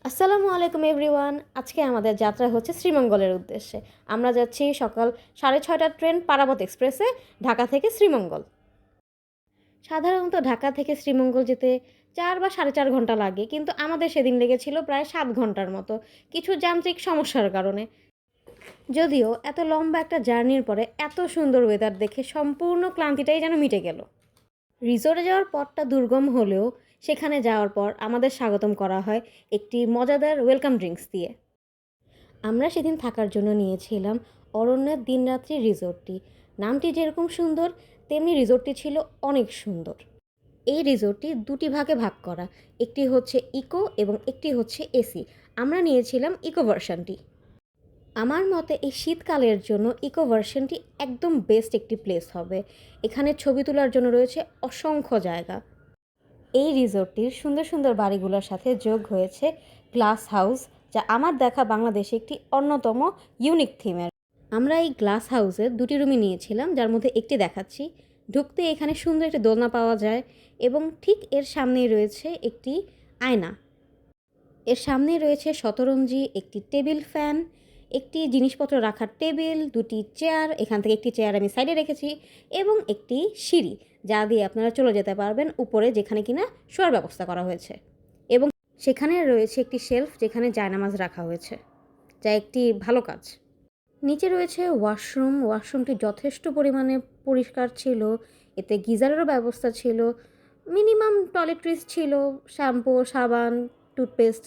আসসালামু আলাইকুম এভরিওয়ান। আজকে আমাদের যাত্রা হচ্ছে শ্রীমঙ্গলের উদ্দেশ্যে। আমরা যাচ্ছি সকাল 6:30টার ট্রেন পারাবত এক্সপ্রেসে ঢাকা থেকে শ্রীমঙ্গল। সাধারণত ঢাকা থেকে শ্রীমঙ্গল যেতে 4 বা 4.5 ঘন্টা লাগে, কিন্তু আমাদের সেদিন লেগেছিল প্রায় 7 ঘন্টার মতো, কিছু যান্ত্রিক সমস্যার কারণে। যদিও এত লম্বা একটা জার্নির পরে এত সুন্দর ওয়েদার দেখে সম্পূর্ণ ক্লান্তিটাই যেন মিটে গেল। রিসোর্টে যাওয়ার পথটা দুর্গম হলেও সেখানে যাওয়ার পর আমাদের স্বাগতম করা হয় একটি মজাদার ওয়েলকাম ড্রিঙ্কস দিয়ে। আমরা সেদিন থাকার জন্য নিয়েছিলাম অরণ্যের দিনরাত্রি রিসোর্টটি। নামটি যেরকম সুন্দর, তেমনি রিসোর্টটি ছিল অনেক সুন্দর। এই রিসোর্টটি দুটি ভাগে ভাগ করা, একটি হচ্ছে ইকো এবং একটি হচ্ছে এসি। আমরা নিয়েছিলাম ইকো ভার্সনটি। আমার মতে এই শীতকালের জন্য ইকো ভার্সনটি একদম বেস্ট একটি প্লেস হবে। এখানে ছবি তোলার জন্য রয়েছে অসংখ্য জায়গা। এই রিসোর্টটির সুন্দর সুন্দর বাড়িগুলোর সাথে যোগ হয়েছে গ্লাস হাউস, যা আমার দেখা বাংলাদেশে একটি অন্যতম ইউনিক থিমের। আমরা এই গ্লাস হাউসের দুটি রুমই নিয়েছিলাম, যার মধ্যে একটি দেখাচ্ছি। ঢুকতে এখানে সুন্দর একটি দোলনা পাওয়া যায় এবং ঠিক এর সামনেই রয়েছে একটি আয়না। এর সামনেই রয়েছে শতরঞ্জি, একটি টেবিল ফ্যান, একটি জিনিসপত্র রাখার টেবিল, দুটি চেয়ার, এখান থেকে একটি চেয়ার আমি সাইডে রেখেছি, এবং একটি সিঁড়ি যা দিয়ে আপনারা চলে যেতে পারবেন উপরে, যেখানে কিনা শোয়ার ব্যবস্থা করা হয়েছে। এবং সেখানে রয়েছে একটি শেলফ যেখানে জায়নামাজ রাখা হয়েছে, যা একটি ভালো কাজ। নিচে রয়েছে ওয়াশরুমটি যথেষ্ট পরিমাণে পরিষ্কার ছিল, এতে গিজারেরও ব্যবস্থা ছিল, মিনিমাম টয়লেট্রিজ ছিল, শ্যাম্পু, সাবান, টুথপেস্ট।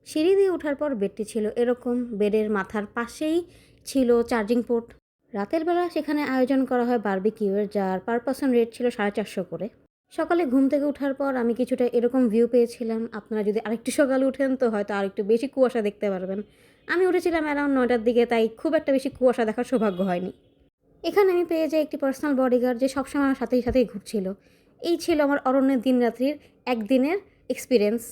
সিঁড়ি দিয়ে ওঠার পর বেডটি ছিল এরকম, বেডের মাথার পাশেই ছিল চার্জিং পোর্ট। রাতের বেলা সেখানে আয়োজন করা হয় বারবিকিউয়ের, যার পার পারসন রেট ছিল 450 করে। সকালে ঘুম থেকে ওঠার পর আমি কিছুটা এরকম ভিউ পেয়েছিলাম। আপনারা যদি আরেকটু সকালে উঠেন তো হয়তো আরেকটু বেশি কুয়াশা দেখতে পারবেন। আমি উঠেছিলাম অ্যারাউন্ড 9টার দিকে, তাই খুব একটা বেশি কুয়াশা দেখার সৌভাগ্য হয়নি। এখানে আমি পেয়ে যাই একটি পার্সোনাল বডিগার্ড, যে সবসময় আমার সাথেই সাথেই ঘুরছিল। এই ছিল আমার অরণ্যের দিনরাত্রির একদিনের এক্সপিরিয়েন্স।